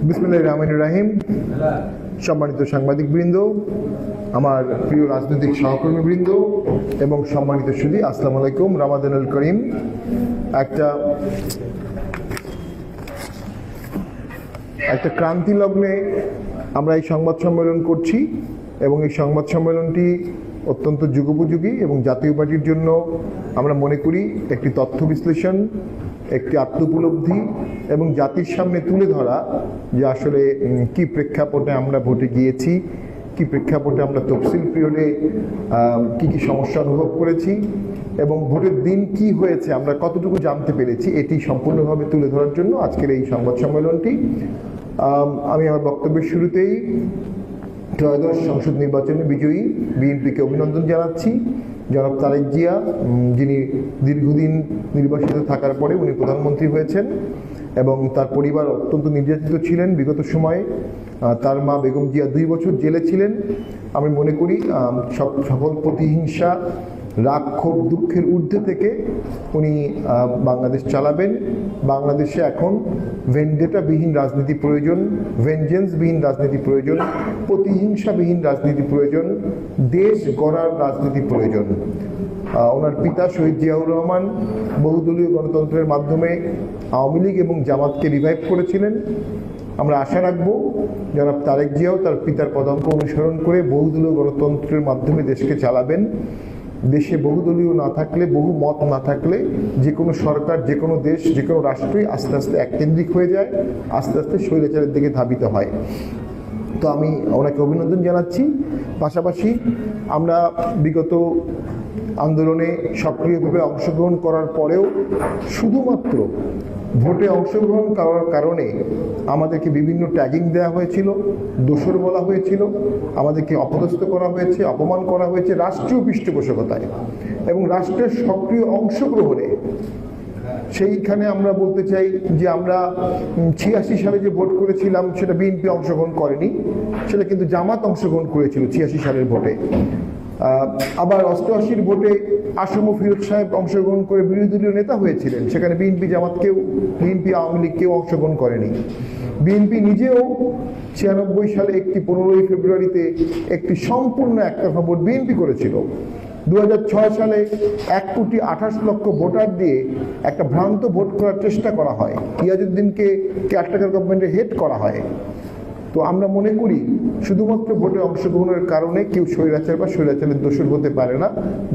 বিসমিল্লাহির রহমানির রহিম। সম্মানিত সাংবাদিকবৃন্দ, আমার প্রিয় রাজনৈতিক সহকর্মীবৃন্দ এবং সম্মানিত সুধী, আসসালামু আলাইকুম। রামাদানুল করিম। একটা ক্রান্তি লগ্নে আমরা এই সংবাদ সম্মেলন করছি এবং এই সংবাদ সম্মেলনটি অত্যন্ত যুগোপযোগী এবং জাতীয় পার্টির জন্য আমরা মনে করি একটি তথ্য বিশ্লেষণ, একটি আত্মোপলব্ধি এবং জাতির সামনে তুলে ধরা যে আসলে কি প্রেক্ষাপটে আমরা ভোটে গিয়েছি, কি প্রেক্ষাপটে আমরা তফসিল পিরিয়ডে কি কি সমস্যা অনুভব করেছি এবং ভোটের দিন কি হয়েছে, আমরা কতটুকু জানতে পেরেছি, এটি সম্পূর্ণভাবে তুলে ধরার জন্য আজকের এই সংবাদ সম্মেলনটি। আমি আমার বক্তব্যের শুরুতেই ত্রয়োদশ সংসদ নির্বাচনে বিজয়ী বিএনপিকে অভিনন্দন জানাচ্ছি। জনাব তারেক জিয়া, যিনি দীর্ঘদিন নির্বাসিত থাকার পরে উনি প্রধানমন্ত্রী হয়েছেন এবং তার পরিবার অত্যন্ত নির্যাতিত ছিলেন বিগত সময়ে। তার মা বেগম জিয়া 2 বছর জেলে ছিলেন। আমি মনে করি সকল প্রতিহিংসা, রাগ, ক্ষোভ, দুঃখের ঊর্ধ্বে থেকে উনি বাংলাদেশ চালাবেন। বাংলাদেশে এখন ভেন্ডেটাবিহীন রাজনীতি প্রয়োজন, ভেঞ্জেন্সবিহীন রাজনীতি প্রয়োজন, প্রতিহিংসাবিহীন রাজনীতি প্রয়োজন, দেশ গড়ার রাজনীতি প্রয়োজন। ওনার পিতা শহীদ জিয়াউর রহমান বহুদলীয় গণতন্ত্রের মাধ্যমে আওয়ামী লীগ এবং জামাতকে রিভাইভ করেছিলেন। আমরা আশা রাখব জনাব তারেক জিয়াও তার পিতার পদাঙ্ক অনুসরণ করে বহুদলীয় গণতন্ত্রের মাধ্যমে দেশকে চালাবেন। দেশে বহুদলীয় না থাকলে, বহু মত না থাকলে যে কোনো সরকার, যে কোনো দেশ, যে কোনো রাষ্ট্রই আস্তে আস্তে এককেন্দ্রিক হয়ে যায়, আস্তে আস্তে স্বৈরাচারের দিকে ধাবিত হয়। তো আমি ওনাকে অভিনন্দন জানাচ্ছি। পাশাপাশি আমরা বিগত আন্দোলনে সক্রিয়ভাবে অংশগ্রহণ করার পরেও শুধুমাত্র ভোটে অংশগ্রহণ করার কারণে আমাদেরকে বিভিন্ন ট্যাগিং দেওয়া হয়েছিল, দোষর বলা হয়েছিল, আমাদেরকে অপদস্থ করা হয়েছে, অপমান করা হয়েছে রাষ্ট্রীয় পৃষ্ঠপোষকতায় এবং রাষ্ট্রের সক্রিয় অংশগ্রহণে। সেইখানে আমরা বলতে চাই যে আমরা 86 সালে যে ভোট করেছিলাম সেটা বিএনপি অংশগ্রহণ করেনি, সেটা কিন্তু জামাত অংশগ্রহণ করেছিল 86 সালের ভোটে। আবার 88-র ভোটে আসম ফিরোজ সাহেব অংশগ্রহণ করে বিরোধী দলীয় নেতা হয়েছিলেন, সেখানে বিএনপি জামাতকেও, বিএনপি আওয়ামী লীগ কেউ অংশগ্রহণ করেনি। বিএনপি নিজেও 96 সালে 15ই ফেব্রুয়ারিতে একটি সম্পূর্ণ একতরফা ভোট বিএনপি করেছিল। 2006 সালে 1,28,00,000 ভোটার দিয়ে একটা ভ্রান্ত ভোট করার চেষ্টা করা হয়, ইয়াজউদ্দিনকে কেয়ারটেকার গভর্নমেন্টে হেড করা হয়। তো আমরা মনে করি শুধুমাত্র ভোটে অংশগ্রহণের কারণে কেউ স্বৈরাচার বা স্বৈরাচারের দোষর হতে পারে না।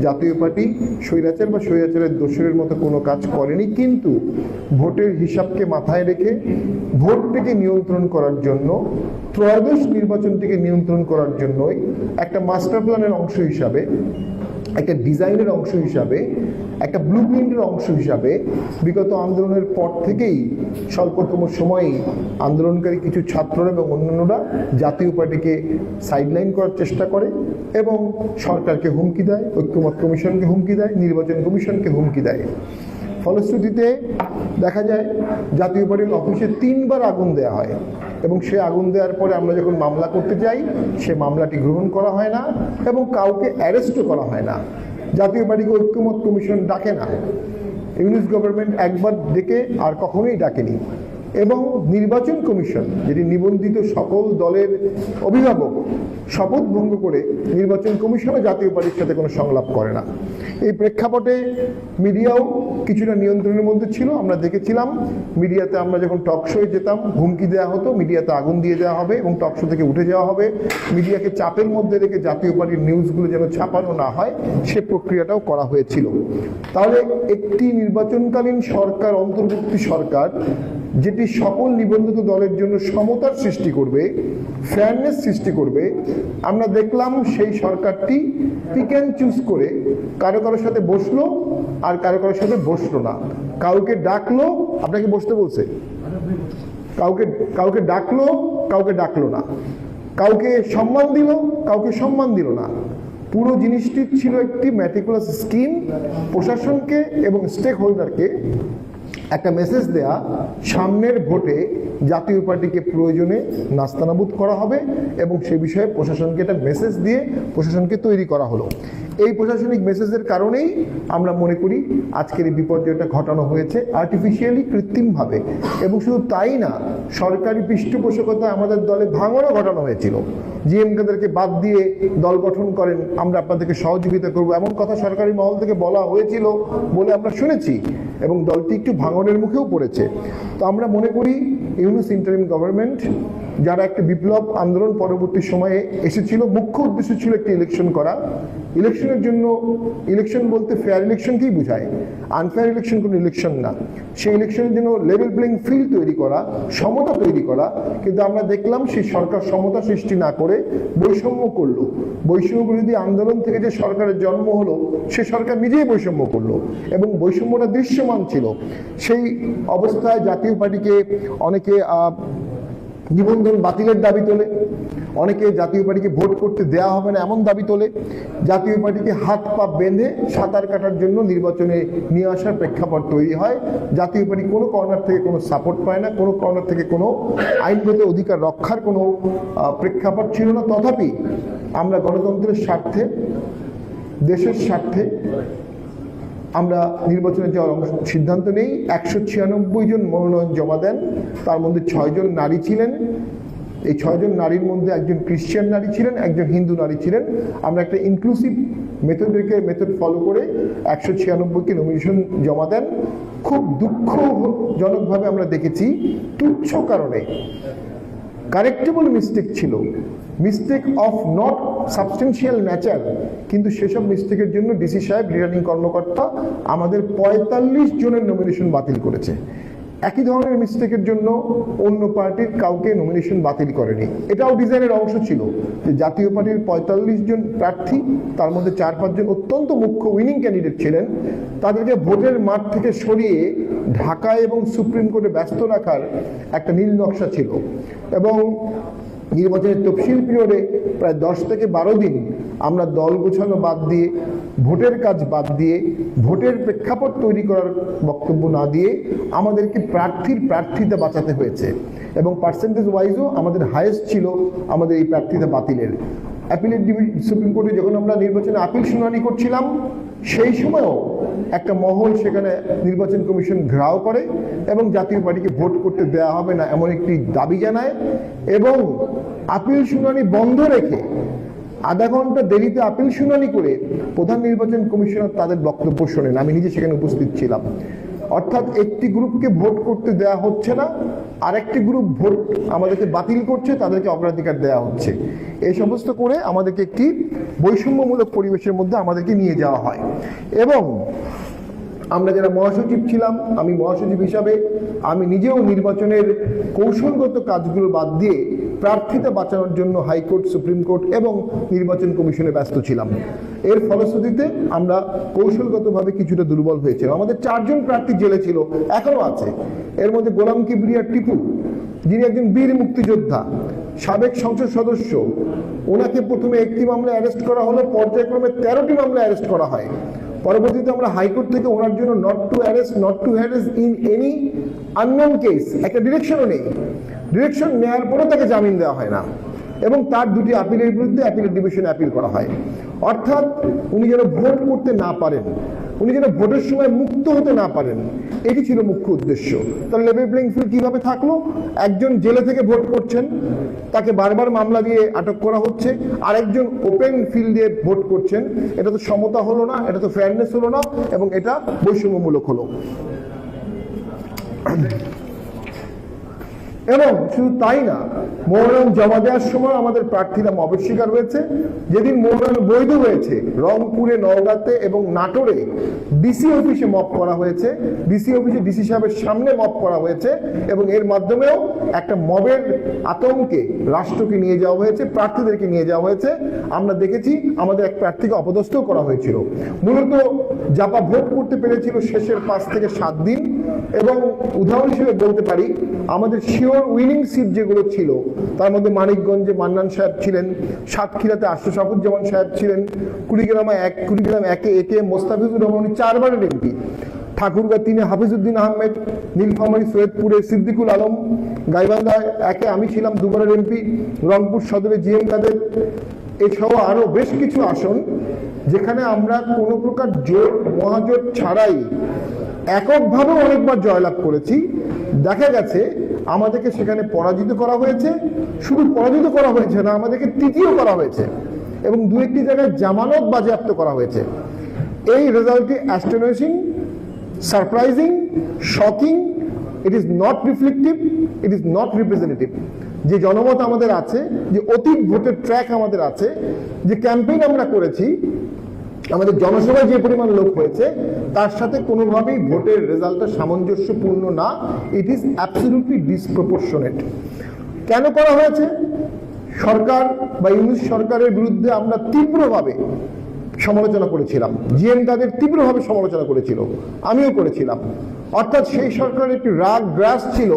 জাতীয় পার্টি স্বৈরাচার বা স্বৈরাচারের দোষরের মতো কোনো কাজ করেনি, কিন্তু ভোটের হিসাবকে মাথায় রেখে ভোটটিকে নিয়ন্ত্রণ করার জন্য, ত্রয়োদশ নির্বাচনটিকে নিয়ন্ত্রণ করার জন্যই একটা মাস্টার প্ল্যানের অংশ হিসাবে, একটা ডিজাইনের অংশ হিসাবে, একটা ব্লুপ্রিন্টের অংশ হিসাবে বিগত আন্দোলনের পর থেকেই স্বল্পতম সময়েই আন্দোলনকারী কিছু ছাত্ররা এবং অন্যান্যরা জাতীয় পার্টিকে সাইডলাইন করার চেষ্টা করে এবং সরকারকে হুমকি দেয়, ঐক্যমত্য কমিশনকে হুমকি দেয়, নির্বাচন কমিশনকে হুমকি দেয়। ফলশ্রুতিতে দেখা যায় জাতীয় পার্টির অফিসে 3 বার আগুন দেওয়া হয় এবং সে আগুন দেওয়ার পরে আমরা যখন মামলা করতে যাই সে মামলাটি গ্রহণ করা হয় না এবং কাউকে অ্যারেস্টও করা হয় না। জাতীয় পার্টিকে ঐক্যমত্য কমিশন ডাকে না, ইউনিট গভর্নমেন্ট একবার ডেকে আর কখনোই ডাকেনি এবং নির্বাচন কমিশন, যেটি নিবন্ধিত সকল দলের অভিভাবক, শপথ ভঙ্গ করে নির্বাচন কমিশনও জাতীয় পার্টির সাথে কোনো সংলাপ করে না। এই প্রেক্ষাপটে মিডিয়াও কিছুটা নিয়ন্ত্রণের মধ্যে ছিল। আমরা দেখেছিলাম মিডিয়াতে আমরা যখন টক শোয়ে যেতাম হুমকি দেওয়া হতো, মিডিয়াতে আগুন দিয়ে দেওয়া হবে এবং টক শো থেকে উঠে যাওয়া হবে। মিডিয়াকে চাপের মধ্যে রেখে জাতীয় পার্টির নিউজগুলো যেন ছাপানো না হয় সে প্রক্রিয়াটাও করা হয়েছিল। তাহলে একটি নির্বাচনকালীন সরকার, অন্তর্বর্তী সরকার, যেটি সকল নিবন্ধিত দলের জন্য সমতার সৃষ্টি করবে, ফেয়ারনেস সৃষ্টি করবে, আমরা দেখলাম সেই সরকারটি পিক অ্যান্ড চুজ করে কারো কারোর সাথে বসলো আর কারো কারোর সাথে বসলো না। কাউকে ডাকলো, আপনাকে বসতে বলছে, কাউকে ডাকলো, কাউকে ডাকলো না, কাউকে সম্মান দিল, কাউকে সম্মান দিল না। পুরো জিনিসটি ছিল একটি ম্যাটিকুলাস স্কিম, প্রশাসনকে এবং স্টেক হোল্ডারকে একটা মেসেজ দেয়া, সামনের ভোটে জাতীয় পার্টিকে প্রয়োজনে নাস্তানাবুদ করা হবে এবং সে বিষয়ে প্রশাসনকে একটা মেসেজ দিয়ে প্রশাসনকে তৈরি করা হলো। এই প্রশাসনিক মেসেজের কারণেই আমরা মনে করি আজকের এই বিপর্যয়টা ঘটানো হয়েছে আর্টিফিশিয়ালি, কৃত্রিমভাবে। এবং শুধু তাই না, সরকারি পৃষ্ঠপোষকতায় আমাদের দলে ভাঙনও ঘটানো হয়েছিল। জিএমকেদেরকে বাদ দিয়ে দল গঠন করেন, আমরা আপনাদেরকে সহযোগিতা করব, এমন কথা সরকারি মহল থেকে বলা হয়েছিল বলে আমরা শুনেছি, এবং দলটি একটু ভাঙনের মুখেও পড়েছে। তো আমরা মনে করি ইউনুস ইন্টারিম গভর্নমেন্ট, যারা একটা বিপ্লব আন্দোলন পরবর্তী সময়ে এসেছিল, মুখ্য উদ্দেশ্য ছিল একটি ইলেকশন করা। ইলেকশনের জন্য, ইলেকশন বলতে ফেয়ার ইলেকশনকেই বোঝায়, আনফেয়ার ইলেকশন কোনো ইলেকশন না। সেই ইলেকশনের জন্য লেভেল প্লেইং ফিল্ড তৈরি করা, সমতা তৈরি করা। কিন্তু আমরা দেখলাম সেই সরকার সমতা সৃষ্টি না করে বৈষম্য করলো। বৈষম্য বিরোধী আন্দোলন থেকে যে সরকারের জন্ম হলো, সে সরকার নিজেই বৈষম্য করলো এবং বৈষম্যটা দৃশ্যমান ছিল। সেই অবস্থায় জাতীয় পার্টিকে অনেকে নিবন্ধন বাতিলের দাবি তোলে, অনেকে জাতীয় পার্টিকে ভোট করতে দেয়া হবে না এমন দাবি তোলে, জাতীয় পার্টিকে হাত পা বেঁধে সাঁতার কাটার জন্য নির্বাচনে নিয়ে আসার প্রেক্ষাপট তৈরি হয়। জাতীয় পার্টি কোনো কর্নার থেকে কোনো সাপোর্ট পায় না, কোনো কর্নার থেকে কোনো আইনগত অধিকার রক্ষার কোনো প্রেক্ষাপট ছিল না। তথাপি আমরা গণতন্ত্রের স্বার্থে, দেশের স্বার্থে আমরা নির্বাচনে যাওয়ার সিদ্ধান্ত নেই। 196 জন মনোনয়ন জমা দেন, তার মধ্যে 6 জন নারী ছিলেন। এই 6 জন নারীর মধ্যে একজন খ্রিস্টান নারী ছিলেন, একজন হিন্দু নারী ছিলেন। আমরা একটা ইনক্লুসিভ মেথড ফলো করে 196কে নমিনেশন জমা দেন। খুব দুঃখজনকভাবে আমরা দেখেছি তুচ্ছ কারণে, কারেক্টেবল মিস্টেক ছিল, mistake of not substantial Nature, কিন্তু সেসব মিস্টেকের জন্য ডিসি সাহেব, রিটার্নিং কর্মকর্তা আমাদের 45 জনের নমিনেশন বাতিল করেছে। একই ধরনের মিস্টেকের জন্য অন্য পার্টির কাউকে নমিনেশন বাতিল করেনি। এটাও ডিজাইনের অংশ ছিল যে জাতীয় পার্টির 45 জন প্রার্থী, তার মধ্যে 4-5 জন অত্যন্ত মুখ্য উইনিং ক্যান্ডিডেট ছিলেন, তাদেরকে ভোটের মাঠ থেকে সরিয়ে ঢাকায় এবং সুপ্রিম কোর্টে ব্যস্ত রাখার একটা নীল নকশা ছিল। এবং নির্বাচনের তফসিল পিরিয়ডে প্রায় 10 থেকে 12 দিন আমরা দল গোছানো বাদ দিয়ে, ভোটের কাজ বাদ দিয়ে, ভোটের প্রেক্ষাপট তৈরি করার বক্তব্য না দিয়ে আমাদেরকে প্রার্থিতা বাঁচাতে হয়েছে। এবং পার্সেন্টেজ ওয়াইজও আমাদের হাইয়েস্ট ছিল আমাদের এই প্রার্থিতা বাতিলের। অ্যাপিলেট সুপ্রিম কোর্টে যখন আমরা নির্বাচনে আপিল শুনানি করছিলাম, সেই সময়ও একটা মহল সেখানে নির্বাচন কমিশন ঘেরাও করে এবং জাতীয় পার্টিকে ভোট করতে দেওয়া হবে না এমন একটি দাবি জানায়, এবং আপিল শুনানি বন্ধ রেখে আধা ঘন্টা দেরিতে আপিল শুনানি করে প্রধান নির্বাচন কমিশনার তাদের বক্তব্য শোনেন। আমি নিজে সেখানে উপস্থিত ছিলাম। অর্থাৎ একটি গ্রুপকে ভোট করতে দেওয়া হচ্ছে না, আরেকটি গ্রুপ ভোট আমাদেরকে বাতিল করছে, তাদেরকে অগ্রাধিকার দেওয়া হচ্ছে। এই সমস্ত করে আমাদেরকে একটি বৈষম্যমূলক পরিবেশের মধ্যে আমাদেরকে নিয়ে যাওয়া হয়। এবং আমরা যারা মহাসচিব ছিলাম, আমি মহাসচিব হিসাবে আমি নিজেও নির্বাচনের কৌশলগত কাজগুলো বাদ দিয়ে প্রার্থিতা বাঁচানোর জন্য হাইকোর্ট, সুপ্রিম কোর্ট এবং নির্বাচন কমিশনে ব্যস্ত ছিলাম। এর ফলশ্রুতিতে আমরা কৌশলগতভাবে কিছুটা দুর্বল হয়েছিল। আমাদের 4 জন প্রার্থী জেলে ছিল, এখনো আছে। এর মধ্যে গোলাম কিবরিয়া টিপু, যিনি একজন বীর মুক্তিযোদ্ধা, সাবেক সংসদ সদস্য, ওনাকে প্রথমে একটি মামলায় অ্যারেস্ট করা হলো, পর্যায়ক্রমে 13টি মামলায় অ্যারেস্ট করা হয়। পরবর্তীতে আমরা হাইকোর্ট থেকে ওনার জন্য not to harass in any unknown case একটা ডিরেকশনও নেই। ডিরেকশন নেওয়ার পরে তাকে জামিন দেওয়া হয় না এবং তার 2টি আপিলের বিরুদ্ধে অ্যাপিলেট ডিভিশনে অ্যাপিল করা হয়। অর্থাৎ উনি যেন ভোট করতে না পারেন, উনি যেন ভোটের সময় মুক্ত হতে না পারেন, এটি ছিল মুখ্য উদ্দেশ্য। তাহলে লেভেল প্লেইং ফিল্ড কিভাবে থাকলো? একজন জেলে থেকে ভোট করছেন, তাকে বারবার মামলা দিয়ে আটক করা হচ্ছে, আরেকজন ওপেন ফিল্ড দিয়ে ভোট করছেন। এটা তো সমতা হলো না, এটা তো ফেয়ারনেস হলো না, এবং এটা বৈষম্যমূলক হলো। এবং শুধু তাই না, মনোনয়ন জমা দেওয়ার সময় আমাদের প্রার্থীরা মবের শিকার হয়েছে। যেদিন মনোনয়ন বৈধ হয়েছে, রংপুরে, নওগাঁতে এবং নাটোরে ডিসি অফিসে মব করা হয়েছে, ডিসি অফিসে ডিসি সাহেবের সামনে মব করা হয়েছে, এবং এর মাধ্যমেও একটা মবের আতঙ্কে রাষ্ট্রকে নিয়ে যাওয়া হয়েছে, প্রার্থীদেরকে নিয়ে যাওয়া হয়েছে। আমরা দেখেছি আমাদের এক প্রার্থীকে অপদস্থ করা হয়েছিল। মূলত জাপা ভোট করতে পেরেছিল শেষের 5 থেকে 7 দিন। এবং উদাহরণ হিসেবে বলতে পারি, আমাদের উইনিং সিট যেগুলো ছিল, তার মধ্যে মানিকগঞ্জে মান্নান সাহেব ছিলেন, সাতক্ষীরাতে আশরাফুজ্জামান সাহেব ছিলেন, কুড়িগ্রাম 1-এ একে মোস্তাফিজুর রহমান 4 বারের এমপি, ঠাকুরগাঁ 3-এ হাফিজউদ্দিন আহমেদ, নীলফামারী সৈয়দপুরে সিদ্দিকুল আলম, গাইবান্ধায় একে আমি ছিলাম দুবারের এমপি, রংপুর সদরে জিএম কাদের, এসহ আরো বেশ কিছু আসন যেখানে আমরা কোনো প্রকার জোট মহাজোট ছাড়াই এককভাবে অনেকবার জয়লাভ করেছি। দেখা গেছে আমাদেরকে সেখানে পরাজিত করা হয়েছে, শুধু পরাজিত করা হয়েছে না, আমাদেরকে তৃতীয় করা হয়েছে এবং দু একটি জায়গায় জামানত বাজেয়াপ্ত করা হয়েছে। এই রেজাল্টটি astonishing, surprising, shocking, it is not reflective, it is not representative. যে জনমত আমাদের আছে, যে অতীত ভোটের ট্র্যাক আমাদের আছে, যে ক্যাম্পেইন আমরা করেছি, আমাদের জনসভায় যে পরিমাণ লোক হয়েছে তার সাথে কোনোভাবেই ভোটের রেজাল্টটা সামঞ্জস্যপূর্ণ না। It is absolutely disproportionate. কেন করা হয়েছে? সরকার বা ইউনিট সরকারের বিরুদ্ধে আমরা তীব্রভাবে সমালোচনা করেছিলাম, জিএম তাদের তীব্রভাবে সমালোচনা করেছিল, আমিও করেছিলাম। অর্থাৎ সেই সরকারের একটি রাগ গ্রাস ছিল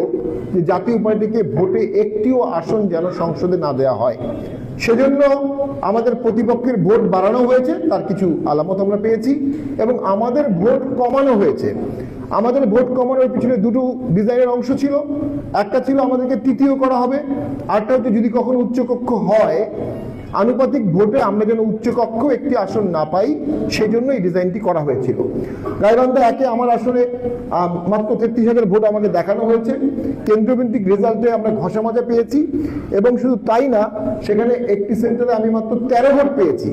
যে জাতীয় পার্টিকে ভোটে একটিও আসন যেন সংসদে না দেওয়া হয়। সেজন্য আমাদের প্রতিপক্ষের ভোট বাড়ানো হয়েছে, তার কিছু আলামত আমরা পেয়েছি, এবং আমাদের ভোট কমানো হয়েছে। আমাদের ভোট কমানোর পিছনে দুটো ডিজাইনের অংশ ছিল। একটা ছিল আমাদেরকে তৃতীয় করা হবে, আরটা হচ্ছে যদি কখনো উচ্চকক্ষ হয় আনুপাতিক ভোটে আমরা যেন উচ্চকক্ষ একটি আসন না পাই, সেই জন্য এই ডিজাইনটি করা হয়েছিল। গাইবান্ধা একে আমার আসলে মাত্র 33,000 ভোট আমাকে দেখানো হয়েছে। কেন্দ্রভিত্তিক রেজাল্টে আমরা ঘষা মাজা পেয়েছি, এবং শুধু তাই না, সেখানে একটি সেন্টারে আমি মাত্র 13 ভোট পেয়েছি,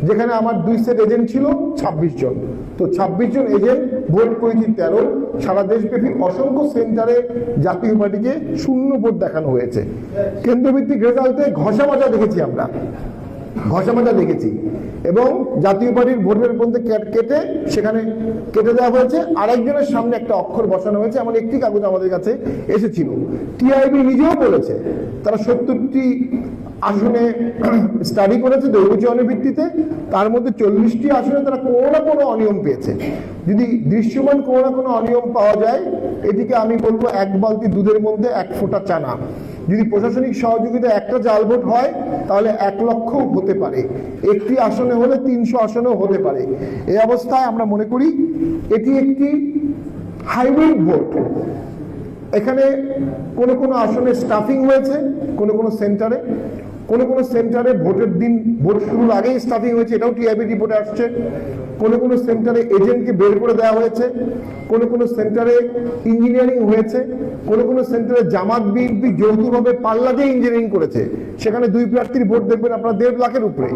যেখানে আমার 2 সেট এজেন্ট ছিল 26 জন। তো 26 জন এজেন্ট, ভোট করেছি 13। সারা দেশব্যাপী অসংখ্য সেন্টারে জাতীয় পার্টিকে 0 ভোট দেখানো হয়েছে। কেন্দ্রভিত্তিক রেজাল্টে ঘষা মাজা দেখেছি, আমরা ঘষা মাজা দেখেছি, এবং জাতীয় পার্টির ভোটের মধ্যে কেটে সেখানে কেটে দেওয়া হয়েছে, আরেকজনের সামনে একটা অক্ষর বসানো হয়েছে, এমন একটি কাগজ আমাদের কাছে এসেছিল। টিআইবি নিজেও বলেছে তারা 70টি আসনে স্টাডি করেছে দৈবচয়নের ভিত্তিতে, তার মধ্যে 40টি আসনে তারা কোনো না কোনো অনিয়ম পেয়েছে। যদি দৃশ্যমান কোনো না কোনো অনিয়ম পাওয়া যায়, এটিকে আমি বলবো এক বালতি দুধের মধ্যে 1 ফোঁটা চানা। যদি প্রশাসনিক সহযোগিতা একটা জাল ভোট হয় তাহলে 1 লক্ষ হতে পারে, একটি আসনে হলে 300 আসনেও হতে পারে। এই অবস্থায় আমরা মনে করি এটি একটি হাইব্রিড ভোট। এখানে কোনো কোনো আসনে স্টাফিং হয়েছে, কোনো কোনো সেন্টারে, কোনো কোনো সেন্টারে ভোটের দিন ভোট শুরুর আগেই স্টাফিং হয়েছে, এটাও টিআইবি রিপোর্টে আসছে। কোনো কোনো সেন্টারে এজেন্টকে বের করে দেওয়া হয়েছে, কোনো কোনো সেন্টারে ইঞ্জিনিয়ারিং হয়েছে, কোনো কোনো সেন্টারে জামাত বিএনপি যৌথভাবে পাল্লা দিয়ে ইঞ্জিনিয়ারিং করেছে। সেখানে 2 প্রার্থীর ভোট দেখবেন আপনার 1.5 লাখের উপরে।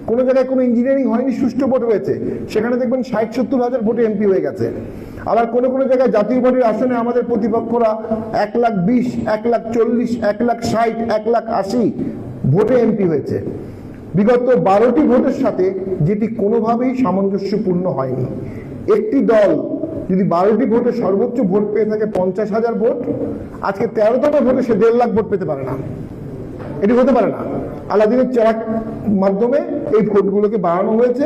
কোনো জায়গায় কোনো ইঞ্জিনিয়ারিং হয়নি, সুষ্ঠু ভোট হয়েছে, সেখানে দেখবেন 60-70 হাজার ভোটে এমপি হয়ে গেছে। আবার কোনো কোনো জায়গায় জাতীয় পার্টির আসনে আমাদের প্রতিপক্ষরা 1,20,000, 1,40,000, 1,60,000, 1,80,000 ভোটে এমপি হয়েছে। বিগত 12টি ভোটের সাথে যেটি কোনোভাবেই সামঞ্জস্যপূর্ণ হয়নি। একটি দল যদি 12টি ভোটে সর্বোচ্চ ভোট পেয়ে থাকে 50,000 ভোট, আজকে 13তম ভোটে সে 1.5 লাখ ভোট পেতে পারে না, এটি হতে পারে না। আলাদিনের চেরাক মাধ্যমে এই ভোটগুলোকে বাড়ানো হয়েছে,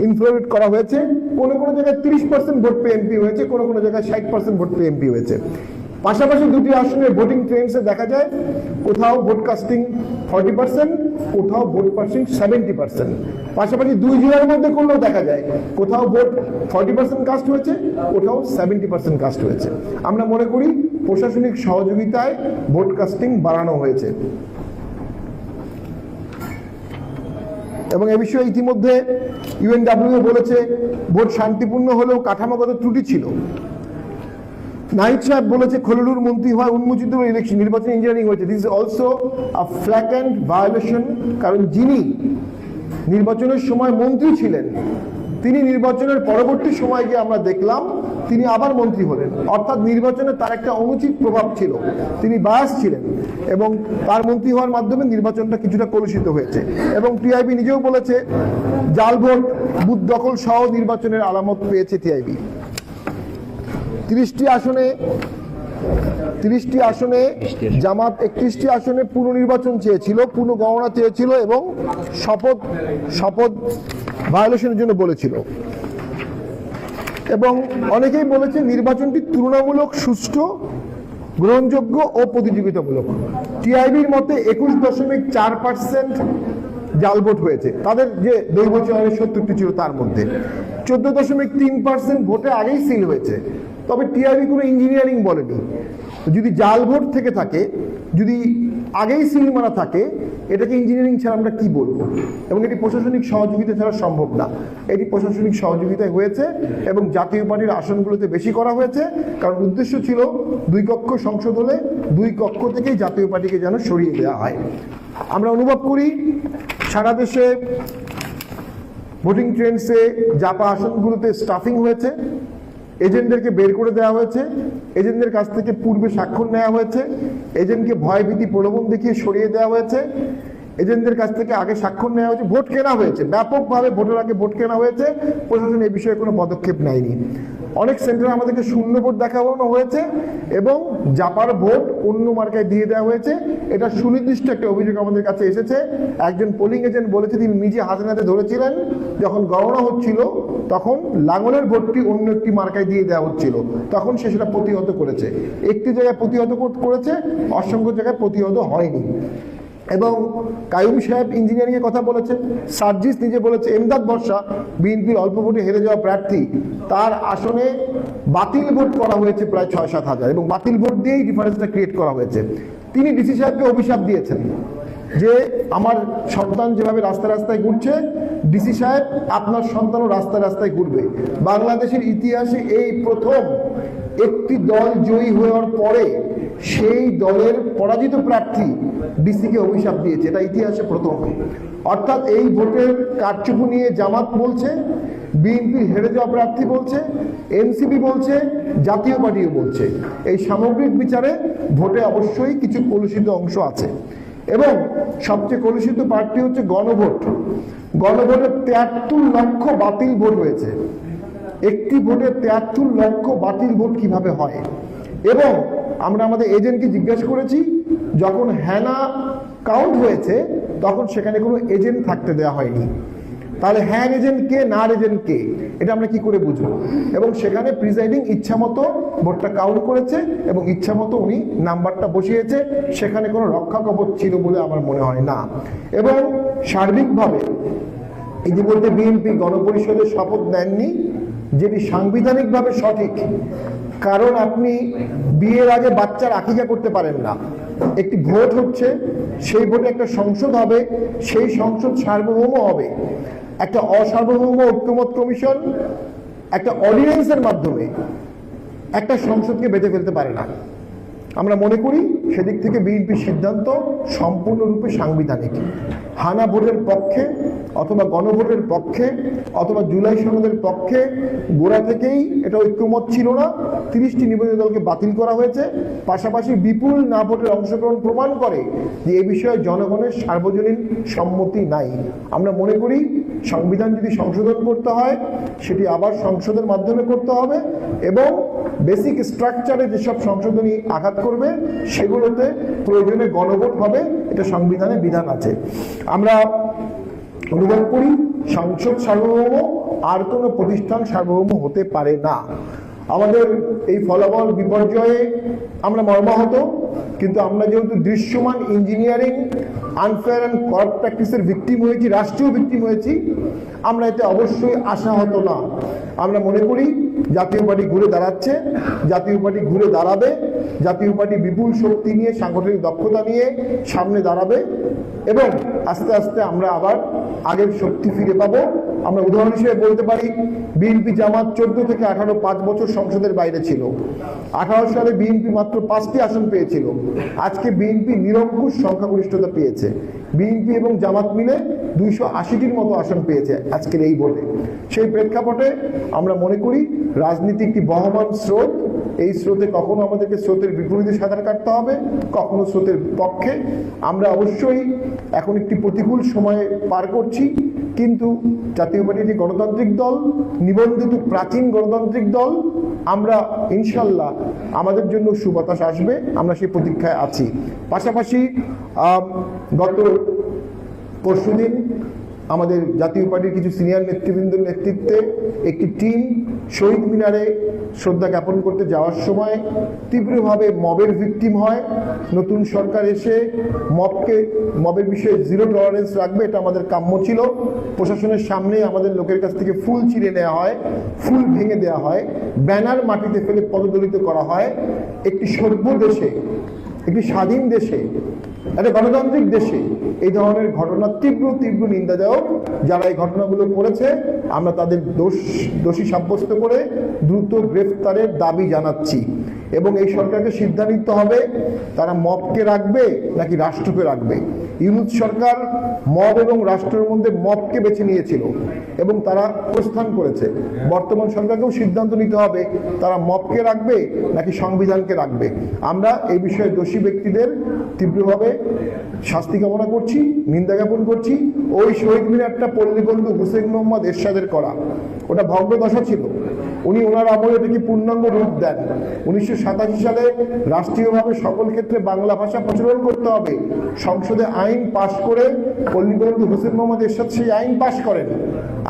ইনফ্লুয়েট করা হয়েছে। কোনো কোনো জায়গায় 30% ভোট পেয়ে এমপি হয়েছে, কোনো কোনো জায়গায় 60% ভোট পেয়ে এমপি হয়েছে। পাশাপাশি দুটি আসনের ভোটিং ট্রেন্ডসে দেখা যায় কোথাও ভোট কাস্টিং 40%, কোথাও ভোট কাস্টিং 70%। পাশাপাশি 2 জেলার মধ্যে করলেও দেখা যায় কোথাও ভোট 40% কাস্ট হয়েছে, কোথাও 70% কাস্ট হয়েছে। আমরা মনে করি প্রশাসনিক সহযোগিতায় ভোট কাস্টিং বাড়ানো হয়েছে। এবং এ বিষয়ে ইতিমধ্যে ইউএনডব্লিউ বলেছে ভোট শান্তিপূর্ণ হলেও কাঠামোগত ত্রুটি ছিল। নাহিদ সাহেব বলেছে খলিলুর মন্ত্রী হওয়া উন্মোচিত ইলেকশন নির্বাচন ইঞ্জিনিয়ারিং হয়েছে। This is also a flagrant violation, কারণ যিনি নির্বাচনের সময় মন্ত্রী ছিলেন তিনি নির্বাচনের পরবর্তী সময় গিয়ে আমরা দেখলাম তিনি আবার মন্ত্রী হলেন। অর্থাৎ নির্বাচনে তার একটা অনুচিত প্রভাব ছিল, তিনি বায়াস ছিলেন, এবং তার মন্ত্রী হওয়ার মাধ্যমে নির্বাচনটা কিছুটা কলুষিত হয়েছে। এবং টিআইবি নিজেও বলেছে জাল ভোট, বুথ দখল সহ নির্বাচনের আলামত পেয়েছে টিআইবি। 30টি আসনে জামাত 31টি আসনে পুনর্নির্বাচন চেয়েছিল, পুনঃগণনা চেয়েছিল, এবং শপথ ভায়োলেশনের জন্য বলেছিল। এবং অনেকেই বলেছে নির্বাচনটি তুলনামূলক সুষ্ঠু, গ্রহণযোগ্য ও প্রতিযোগিতামূলক। টিআইবির মতে 21.4% জাল ভোট হয়েছে, তাদের যে দৈবচয়নের 70টি ছিল তার মধ্যে 14.3% ভোটে আগেই সিল হয়েছে। তবে টিআরবি কোনো ইঞ্জিনিয়ারিং বলেনি। যদি জাল ভোট থেকে থাকে, যদি আগেই সিল মারা থাকে, এটাকে ইঞ্জিনিয়ারিং ছাড়া আমরা কি বলবো? এবং এটি প্রশাসনিক সহযোগিতা ছাড়া সম্ভব না। এটি প্রশাসনিক সহযোগিতায় হয়েছে এবং জাতীয় পার্টির আসনগুলোতে বেশি করা হয়েছে, কারণ উদ্দেশ্য ছিল 2 কক্ষ সংসদ হলে 2 কক্ষ থেকেই জাতীয় পার্টিকে যেন সরিয়ে দেওয়া হয়। আমরা অনুভব করি সারা দেশে ভোটিং ট্রেন্ডসে জাপা আসনগুলোতে স্টাফিং হয়েছে, এজেন্টদেরকে বের করে দেওয়া হয়েছে, এজেন্টদের কাছ থেকে পূর্বে স্বাক্ষর নেওয়া হয়েছে, এজেন্টকে ভয়ভীতি প্রলোভন দেখিয়ে সরিয়ে দেওয়া হয়েছে, এজেন্টদের কাছ থেকে আগে স্বাক্ষর নেওয়া হয়েছে, ভোট কেনা হয়েছে, ব্যাপকভাবে ভোটের আগে ভোট কেনা হয়েছে। প্রশাসন এই বিষয়ে কোনো পদক্ষেপ নেয়নি। অনেক সেন্টারে আমাদেরকে শূন্য ভোট দেখানো হয়েছে এবং জাপার ভোট অন্য মার্কায় দিয়ে দেওয়া হয়েছে। এটা সুনির্দিষ্ট একটা অভিযোগ আমাদের কাছে এসেছে। একজন পোলিং এজেন্ট বলেছে তিনি নিজে হাতে নাতে ধরেছিলেন, যখন গণনা হচ্ছিল তখন লাঙলের ভোটটি অন্য একটি মার্কায় দিয়ে দেওয়া হচ্ছিল, তখন সে সেটা প্রতিহত করেছে। একটি জায়গায় প্রতিহত করেছে, অসংখ্য জায়গায় প্রতিহত হয়নি। এবং কাইয়ুম সাহেব ইঞ্জিনিয়ারিং এর কথা বলেছেন, সার্জিস নিজে বলেছে, এমদাদ বর্ষা বিএনপির অল্প ভোটে হেরে যাওয়া প্রার্থী, তার আসনে বাতিল ভোট করা হয়েছে প্রায় 6-7 হাজার এবং বাতিল ভোট দিয়েই ডিফারেন্সটা ক্রিয়েট করা হয়েছে। তিনি ডিসি সাহেবকে অভিশাপ দিয়েছেন যে আমার সন্তান যেভাবে রাস্তায় রাস্তায় ঘুরছে, ডিসি সাহেব আপনার সন্তানও রাস্তায় রাস্তায় ঘুরবে। বাংলাদেশের ইতিহাসে এই প্রথম একটি দল জয়ী হওয়ার পরে সেই দলের পরাজিত প্রার্থী ডিসিকে অভিশাপ দিয়েছে, এটা ইতিহাসে প্রথম। অর্থাৎ এই ভোটের কারচুপি নিয়ে জামাত বলছে, বিএনপির হেরে যাওয়া প্রার্থী বলছে, এনসিপি বলছে, জাতীয় পার্টিও বলছে। এই সামগ্রিক বিচারে ভোটে অবশ্যই কিছু কলুষিত অংশ আছে এবং সবচেয়ে কলুষিত প্রার্থী হচ্ছে গণভোট। গণভোটে 73 লক্ষ বাতিল ভোট হয়েছে। একটি ভোটে 73 লক্ষ বাতিল ভোট কিভাবে হয়? এবং আমরা আমাদের এজেন্টকে জিজ্ঞাসা করেছি, যখন হ্যানা কাউন্ট হয়েছে তখন সেখানে কোনো এজেন্ট থাকতে দেওয়া হয়নি। তাহলে হ্যান এজেন্ট কে, নার এজেন্ট কে, এটা আমরা কি করে বুঝবো? এবং সেখানে প্রিজাইডিং ইচ্ছামতো ভোটটা কাউন্ট করেছে এবং ইচ্ছামতো উনি নাম্বারটা বসিয়েছে, সেখানে কোনো রক্ষা কবচ ছিল বলে আমার মনে হয় না। এবং সার্বিকভাবে ইতিমধ্যে বিএনপি গণপরিষদের শপথ নেননি, যেটি সাংবিধানিকভাবে সঠিক। কারণ আপনি বিয়ের আগে বাচ্চার আকিকা করতে পারেন না। একটি ভোট হচ্ছে, সেই ভোটে একটা সংসদ হবে, সেই সংসদ সার্বভৌম হবে। একটা অসার্বভৌম ঐক্যমত কমিশন একটা অর্ডিন্যান্সের মাধ্যমে একটা সংসদকে বেঁধে ফেলতে পারে না। আমরা মনে করি সেদিক থেকে বিএনপির সিদ্ধান্ত সম্পূর্ণরূপে সাংবিধানিক। হানা ভোটের পক্ষে অথবা গণভোটের পক্ষে অথবা জুলাই সনদের পক্ষে গোড়া থেকেই এটা ঐক্যমত ছিল না। 30টি নিবন্ধিত দলকে বাতিল করা হয়েছে। পাশাপাশি বিপুল না ভোটের অংশগ্রহণ প্রমাণ করে যে এই বিষয়ে জনগণের সার্বজনীন সম্মতি নাই। আমরা মনে করি সংবিধান যদি সংশোধন করতে হয় সেটি আবার সংসদের মাধ্যমে করতে হবে এবং বেসিক স্ট্রাকচারে যেসব সংশোধনী আঘাত করবে সেগুলোতে প্রয়োজনে গণভোট হবে, এটা সংবিধানে বিধান আছে। আমরা অনুভব করি সংসদ সার্বভৌম, আর কোনো প্রতিষ্ঠান সার্বভৌম হতে পারে না। আমাদের এই ফলাফল বিপর্যয়ে আমরা মর্মাহত, কিন্তু আমরা যেহেতু দৃশ্যমান ইঞ্জিনিয়ারিং আনফেয়ার অ্যান্ড করাপ্ট প্র্যাকটিসের ভিকটিম হয়েছি, রাষ্ট্রীয় ভিকটিম হয়েছি, আমরা এতে অবশ্যই আশাহত না। আমরা মনে করি জাতীয় পার্টি ঘুরে দাঁড়াচ্ছে, জাতীয় পার্টি ঘুরে দাঁড়াবে, জাতীয় পার্টি বিপুল শক্তি নিয়ে, সাংগঠনিক দক্ষতা নিয়ে সামনে দাঁড়াবে এবং আস্তে আস্তে আমরা আবার আগের শক্তি ফিরে পাবো। আমরা উদাহরণ হিসেবে বলতে পারি, বিএনপি জামাত 14 থেকে 18 5 বছর সংসদের বাইরে ছিল। 18 সালে বিএনপি মাত্র 5টি আসন পেয়েছিল। আজকে বিএনপি নিরঙ্কুশ সংখ্যাগরিষ্ঠতা পেয়েছে। বিএনপি এবং জামাত মিলে 280টির মতো আসন পেয়েছে আজকের এই ভোটে। সেই প্রেক্ষাপটে আমরা মনে করি রাজনীতি একটি বহমান স্রোত। এই স্রোতে কখনো আমাদেরকে স্রোতের বিপরীতে সাঁতার কাটতে হবে, কখনো স্রোতের পক্ষে। আমরা অবশ্যই এখন একটি প্রতিকূল সময়ে পার করছি, কিন্তু জাতীয় পার্টি একটি গণতান্ত্রিক দল, নিবন্ধিত প্রাচীন গণতান্ত্রিক দল। আমরা ইনশাল্লাহ আমাদের জন্য সুবাতাস আসবে, আমরা সেই প্রতীক্ষায় আছি। পাশাপাশি গত পরশুদিন আমাদের জাতীয় পার্টির কিছু সিনিয়র নেতৃবৃন্দের নেতৃত্বে একটি টিম শহীদ মিনারে শ্রদ্ধা জ্ঞাপন করতে যাওয়ার সময় তীব্রভাবে মবের ভিকটিম হয়। নতুন সরকার এসে মবের বিষয়ে জিরো টলারেন্স রাখবে, এটা আমাদের কাম্য ছিল। প্রশাসনের সামনে আমাদের লোকের কাছ থেকে ফুল ছিঁড়ে নেওয়া হয়, ফুল ভেঙে দেওয়া হয়, ব্যানার মাটিতে ফেলে পদদলিত করা হয়। একটি সভ্য দেশে, একটি স্বাধীন দেশে, একটা গণতান্ত্রিক দেশে এই ধরনের ঘটনা তীব্র তীব্র নিন্দাজনক। যারা এই ঘটনাগুলো করেছে আমরা তাদের দোষী সাব্যস্ত করে দ্রুত গ্রেফতারের দাবি জানাচ্ছি এবং এই সরকারকে সিদ্ধান্ত নিতে হবে তারা মবকে রাখবে নাকি রাষ্ট্রকে রাখবে। ইউনূস সরকার মব এবং রাষ্ট্রের মধ্যে মবকে বেছে নিয়েছিল এবং তারা প্রস্থান করেছে। বর্তমান সরকারকেও সিদ্ধান্ত নিতে হবে তারা মবকে রাখবে নাকি সংবিধানকে রাখবে। আমরা এই বিষয়ে দোষী ব্যক্তিদের তীব্রভাবে শাস্তি কামনা করছি, নিন্দা জ্ঞাপন করছি। ওই শহীদ মিনারটা পল্লীবন্ধু হুসেন মোহাম্মদ এরশাদের করা, ওটা ভগ্নদশা ছিল। উনি ওনার আমলে এটাকে পূর্ণাঙ্গ রূপ দেন। 1987 সালে রাষ্ট্রীয়ভাবে সকল ক্ষেত্রে বাংলা ভাষা প্রচলন করতে হবে, সংসদে আইন পাশ করে পল্লীবন্ধু হুসেন মোহাম্মদ এরশাদ সেই আইন পাশ করেন।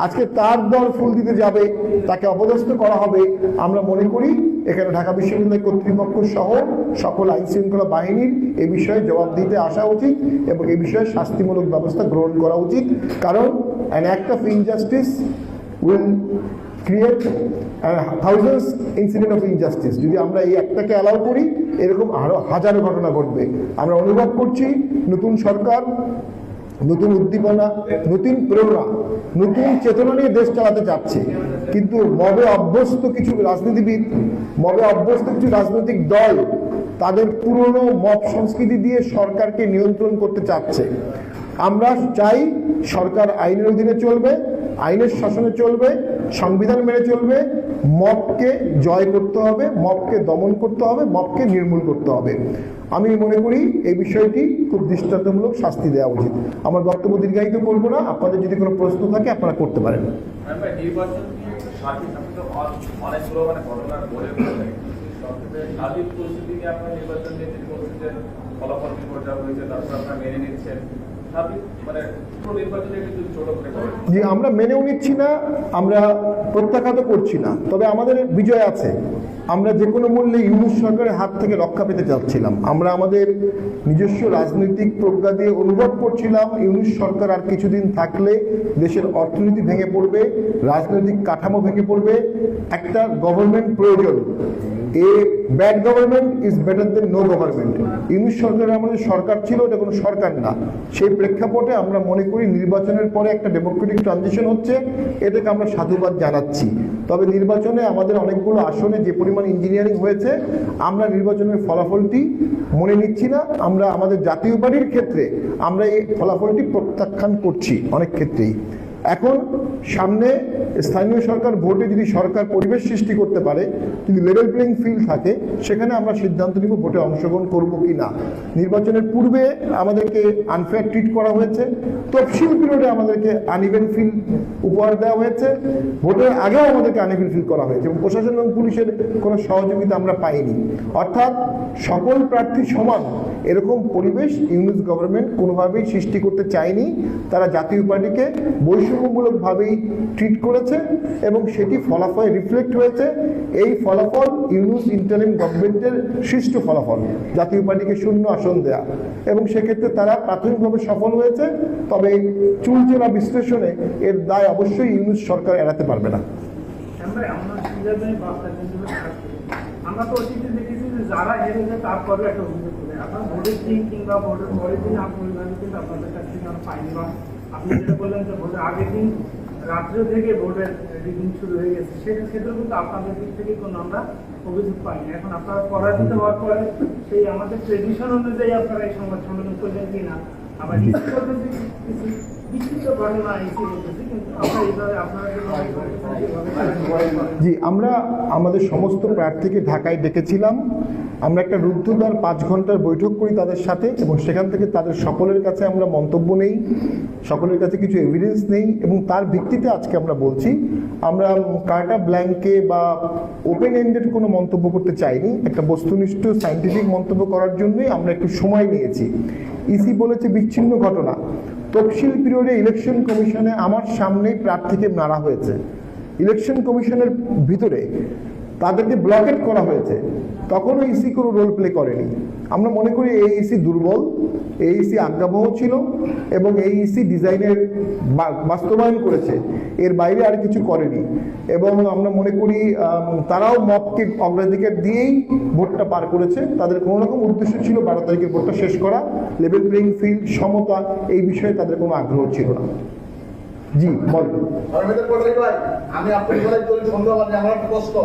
আজকে তার দল ফুল দিতে যাবে, তাকে অপদস্থ করা হবে। আমরা মনে করি এখানে ঢাকা বিশ্ববিদ্যালয় কর্তৃপক্ষ সহ সকল আইন শৃঙ্খলা বাহিনীর এই বিষয়ে জবাব দিতে আসা উচিত এবং এই বিষয়ে শাস্তিমূলক ব্যবস্থা গ্রহণ করা উচিত। কারণ an act of injustice will create thousands incident of injustice. যদি আমরা এই একটাকে অ্যালাউ করি এরকম আরো হাজারো ঘটনা ঘটবে। আমরা অনুভব করছি নতুন সরকার নতুন উদ্দীপনা, নতুন প্রেরণা, নতুন চেতনা নিয়ে দেশ চালাতে চাচ্ছে, কিন্তু মবে অভ্যস্ত কিছু রাজনীতিবিদ, মবে অভ্যস্ত কিছু রাজনৈতিক দল তাদের পুরনো মব সংস্কৃতি দিয়ে সরকারকে নিয়ন্ত্রণ করতে চাচ্ছে। আমরা চাই সরকার আইনের অধীনে চলবে, আইনের শাসনে চলবে, সংবিধান মেনে চলবে। মবকে জয় করতে হবে, মবকে দমন করতে হবে, মবকে নির্মূল করতে হবে। আমি মনে করি এই বিষয়টি খুব দৃষ্টান্তমূলক শাস্তি দেওয়া উচিত। আমার বক্তব্য দীর্ঘায়িত করবো না, আপনাদের যদি কোনো প্রশ্ন থাকে আপনারা করতে পারেন। জি, আমরা মেনেও নিচ্ছি না, আমরা প্রত্যাখ্যাত করছি না, তবে আমাদের বিজয় আছে। আমরা যে কোনো মূল্যে ইউনূস সরকারের হাত থেকে রক্ষা পেতে চাচ্ছিলাম। আমরা আমাদের নিজস্ব রাজনৈতিক প্রজ্ঞা দিয়ে অনুভব করছিলাম ইউনূস সরকার আর কিছুদিন থাকলে দেশের অর্থনীতি ভেঙে পড়বে, রাজনৈতিক কাঠামো ভেঙে পড়বে। একটা গভর্নমেন্ট প্রয়োজন। A bad government is better than no government. Yunus সরকারের আমাদের সরকার ছিল, এটা কোনো সরকার না। সেই প্রেক্ষাপটে আমরা মনে করি নির্বাচনের পরে একটা ডেমোক্রেটিক ট্রানজিশন হচ্ছে, এটাকে আমরা সাধুবাদ জানাচ্ছি। তবে নির্বাচনে আমাদের অনেকগুলো আসনে যে পরিমাণ ইঞ্জিনিয়ারিং হয়েছে, আমরা নির্বাচনের ফলাফলটি মনে নিচ্ছি না। আমরা আমাদের জাতীয় পার্টির ক্ষেত্রে আমরা এই ফলাফলটি প্রত্যাখ্যান করছি অনেক ক্ষেত্রেই। এখন সামনে স্থানীয় সরকার ভোটে যদি সরকার পরিবেশ সৃষ্টি করতে পারে, যদি লেভেল প্লেইং ফিল্ড থাকে, সেখানে আমরা সিদ্ধান্ত নিব ভোটে অংশগ্রহণ করব কি না। নির্বাচনের পূর্বে আমাদেরকে আনফেয়ার ট্রিট করা হয়েছে, তফসিল পিরিয়ডে আমাদেরকে আনইভেন ফিল উপহার দেওয়া হয়েছে, ভোটের আগেও আমাদেরকে আনইভেন ফিল করা হয়েছে এবং প্রশাসন এবং পুলিশের কোনো সহযোগিতা আমরা পাইনি। অর্থাৎ সকল প্রার্থী সমান এরকম পরিবেশ ইউনূস গভর্নমেন্ট কোনোভাবেই সৃষ্টি করতে চায়নি। তারা জাতীয় পার্টিকে বৈষম্যমূলকভাবেই ট্রিট করেছে এবং সেটি ফলাফলে রিফ্লেক্ট হয়েছে। এই ফলাফল ইউনূস ইন্টারিম গভর্নমেন্টের সৃষ্ট ফলাফল, জাতীয় পার্টিকে 0 আসন দেয়া, এবং সেক্ষেত্রে তারা প্রাথমিকভাবে সফল হয়েছে। তবে চুলচেরা বিশ্লেষণে এর দায় অবশ্যই ইউনূস সরকার এড়াতে পারবে না। আমরা তো অতীতে দেখেছি যে যারা হেরেছে তারপরে একটা অভিযোগ করে আপনার ভোটের দিন কিংবা ভোটের পরের দিন আপনার কিন্তু আপনাদের কাছ থেকে আমরা পাইনি, বা আপনি যেটা বললেন যে ভোটের আগের দিন রাত্রে থেকে ভোটের রিডিং শুরু হয়ে গেছে, সেক্ষেত্রে কিন্তু আপনাদের দিক থেকে কোনো আমরা অভিযোগ পাইনি। এখন আপনারা পরাজিত হওয়ার পরে সেই আমাদের ট্রেডিশন অনুযায়ী আপনারা এই সংবাদ সম্মেলন করলেন কিনা, আবার কিছু বিস্তৃত ঘটনা এসে বলতেছি, কিন্তু আমরা এইভাবে আপনারা জি, আমরা আমাদের সমস্ত প্রার্থীকে ঢাকায় ডেকেছিলাম। আমরা একটা রুদ্ধদ্বার 5 ঘন্টার বৈঠক করি তাদের সাথে এবং সেখান থেকে তাদের সকলের কাছে আমরা মন্তব্য নেই, সকলের কাছে কিছু এভিডেন্স নেই এবং তার ভিত্তিতে আজকে আমরা বলছি আমরা কার্টা ব্ল্যাঙ্কে বা ওপেন এন্ডেড কোনো মন্তব্য করতে চাইনি। একটা বস্তুনিষ্ঠ সায়েন্টিফিক মন্তব্য করার জন্যই আমরা একটু সময় নিয়েছি। ইসি বলেছে বিচ্ছিন্ন ঘটনা, তফসিল পিরিয়ডে ইলেকশন কমিশনে আমার সামনেই প্রার্থীকে মারা হয়েছে। ইলেকশন কমিশনের ভিতরে তাদেরকে ব্লকেট করা হয়েছে, তখনও ইসি কোনো রোল প্লে করেনি। আমরা মনে করি এই ইসি দুর্বল, এই ইসি আজ্ঞাবহ ছিল এবং এই ইসি ডিজাইনের বাস্তবায়ন করেছে, এর বাইরে আর কিছু করেনি। এবং আমরা মনে করি তারাও মপকে অগ্রাধিকার দিয়েই ভোটটা পার করেছে। তাদের কোনো রকম উদ্দেশ্য ছিল 12 তারিখে ভোটটা শেষ করা, লেভেল প্লেইং ফিল্ড, সমতা, এই বিষয়ে তাদের কোনো আগ্রহ ছিল না। জি বলেন। আমি আপনার বলে চলি সন্ধ্যাবাদে আমার একটা প্রশ্ন,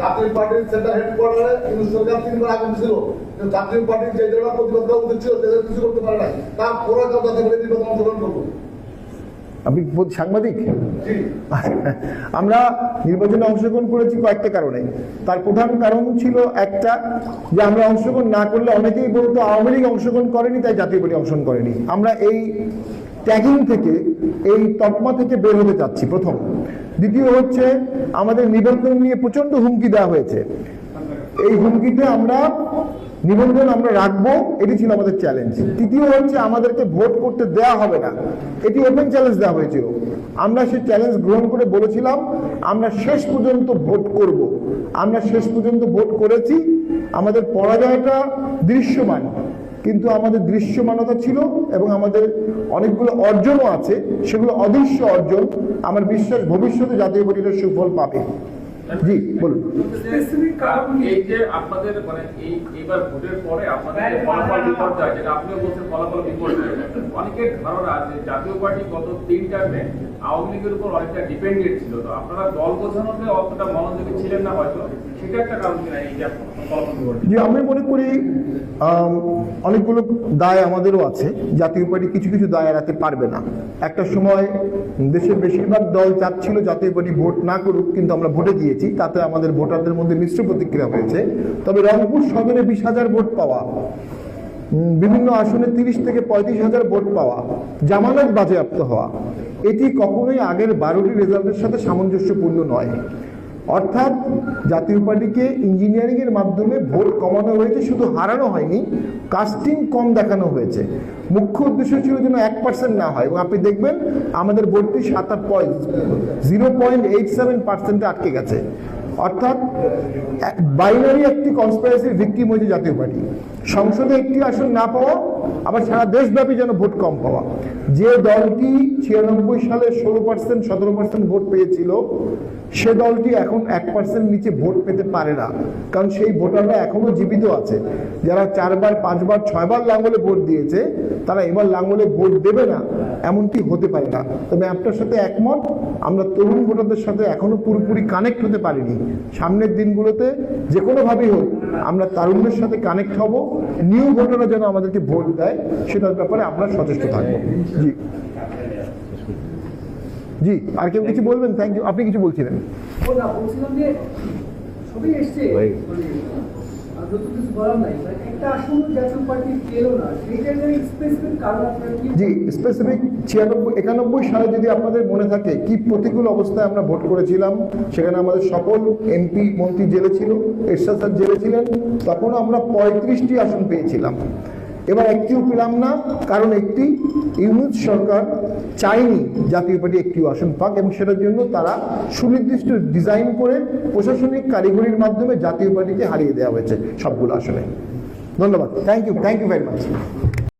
জাতীয় পার্টির সেন্টার হেডকোয়ার্টারে কিন্তু সরকার 3 বার আগুন ছিল, কিন্তু জাতীয় পার্টির যে জায়গা প্রতিবাদ করা উচিত ছিল সেটা কিছু করতে পারে নাই, তার পরে কেউ জাতীয় পার্টি নির্বাচন অংশগ্রহণ করবো। আপনি সাংবাদিক? জি, আমরা নির্বাচনে অংশগ্রহণ করেছি কয়েকটা কারণে। তার প্রধান কারণ ছিল একটা, যে আমরা অংশগ্রহণ না করলে অনেকেই বলতো আওয়ামী লীগ অংশগ্রহণ করেনি তাই জাতীয় পার্টি অংশগ্রহণ করেনি। আমরা এই ট্যাগিং থেকে, এই তকমা থেকে বের হতে চাচ্ছি, প্রথম। দ্বিতীয় হচ্ছে আমাদের নিবন্ধন নিয়ে প্রচন্ড হুমকি দেওয়া হয়েছে। এই হুমকিতে আমরা নিবন্ধন আমরা রাখবো, এটি ছিল আমাদের চ্যালেঞ্জ। তৃতীয় হচ্ছে আমাদেরকে ভোট করতে দেওয়া হবে না, এটি ওপেন চ্যালেঞ্জ দেওয়া হয়েছিল। আমরা সেই চ্যালেঞ্জ গ্রহণ করে বলেছিলাম আমরা শেষ পর্যন্ত ভোট করব। আমরা শেষ পর্যন্ত ভোট করেছি। আমাদের পরাজয়টা দৃশ্যমান, কিন্তু আমাদের দৃশ্যমানতা ছিল এবং আমাদের অনেকগুলো অর্জনও আছে, সেগুলো অদৃশ্য অর্জন। আমার বিশ্বাস ভবিষ্যতে জাতীয় পার্টিটা সুফল পাবে। জি বলুন। স্পেসিফিক কারণ এই যে আপনাদের মানে এইবার ভোটের পরে আপনাদের যে ফলাফল রিপোর্ট হয়, যেটা আপনিও বলছেন ফলাফল রিপোর্ট হয়, অনেকের ধারণা যে জাতীয় পার্টি গত 3 টার্মে আওয়ামী লীগের উপর অনেকটা ডিপেন্ডেন্ট ছিল। তো আপনারা দল গোছানোতে অতটা মনোযোগী ছিলেন না হয়তো, সেটা একটা কারণ কিনা এই যে ফলাফল রিপোর্ট। যে আমি মনে করি অনেকগুলো দায় আমাদেরও আছে। জাতীয় পার্টি কিছু কিছু দায় এড়াতে পারবে না। একটা সময় দেশের বেশিরভাগ দল চাচ্ছিল জাতীয় পার্টি ভোট না করুক, কিন্তু আমরা ভোটে দিয়েছি, তাতে আমাদের ভোটারদের মধ্যে মিশ্র প্রতিক্রিয়া হয়েছে। তবে রংপুর সদরে 20,000 ভোট পাওয়া, বিভিন্ন আসনে 30 থেকে 35,000 ভোট পাওয়া, জামানত বাজেয়াপ্ত হওয়া, এটি কখনোই আগের 12টি রেজাল্টের সাথে সামঞ্জস্যপূর্ণ নয়। অর্থাৎ জাতীয় পার্টিকে ইঞ্জিনিয়ারিং এর মাধ্যমে ভোট কমানো হয়েছে, শুধু হারানো হয়নি, কাস্টিং কম দেখানো হয়েছে। মুখ্য উদ্দেশ্য ছিল যেন 1% না হয়, এবং আপনি দেখবেন আমাদের ভোটটি 0.87% আটকে গেছে। অর্থাৎ বাইনারি একটি কনস্পিরেসির ভিকটিম হয়েছে জাতীয় পার্টি। সংসদে একটি আসন না পাওয়া, আবার সারা দেশব্যাপী যেন ভোট কম পাওয়া। যে দলটি 96 সালে 16%, 17% ভোট পেয়েছিল, সে দলটি এখন 1% নিচে ভোট পেতে পারে না, কারণ সেই ভোটাররা এখনো জীবিত আছে। যারা 4 বার, 5 বার, 6 বার লাঙ্গলে ভোট দিয়েছে, তারা এবার লাঙ্গলে ভোট দেবে না, এমনটি হতে পারে না। তবে আপনার সাথে একমত, আমরা তরুণ ভোটারদের সাথে এখনো পুরোপুরি কানেক্ট হতে পারিনি। সামনের দিনগুলোতে যে কোনোভাবেই হোক আমরা তারুণ্যের সাথে কানেক্ট হব, নিউ ভোটাররা যেন আমাদেরকে ভোট দেয় সেটার ব্যাপারে আমরা সচেষ্ট থাকবো। জি জি, আর কেউ কিছু বলবেন? Thank you. আপনি কিছু বলছিলেন? বলছিলাম যে সবই এসছে, নতুন কিছু বলার নাই, একটা আসন জাতীয় পার্টি পেল না, সেইটার স্পেসিফিক কারণ আপনারা কি? জি, স্পেসিফিক 96-91 সালে যদি আপনাদের মনে থাকে কি প্রতিকূল অবস্থায় আমরা ভোট করেছিলাম, সেখানে আমাদের সকল এমপি মন্ত্রী জেলে ছিল, এরশাদ স্যার জেলে ছিলেন, তখন আমরা 35টি আসন পেয়েছিলাম। এবার একটিও পেলাম না, কারণ একটি ইউনুস সরকার চায়নি জাতীয় পার্টি একটিও আসন পাক, এবং সেটার জন্য তারা সুনির্দিষ্ট ডিজাইন করে প্রশাসনিক কারিগরির মাধ্যমে জাতীয় পার্টিকে হারিয়ে দেওয়া হয়েছে সবগুলো আসনে। ধন্যবাদ। Thank you very much.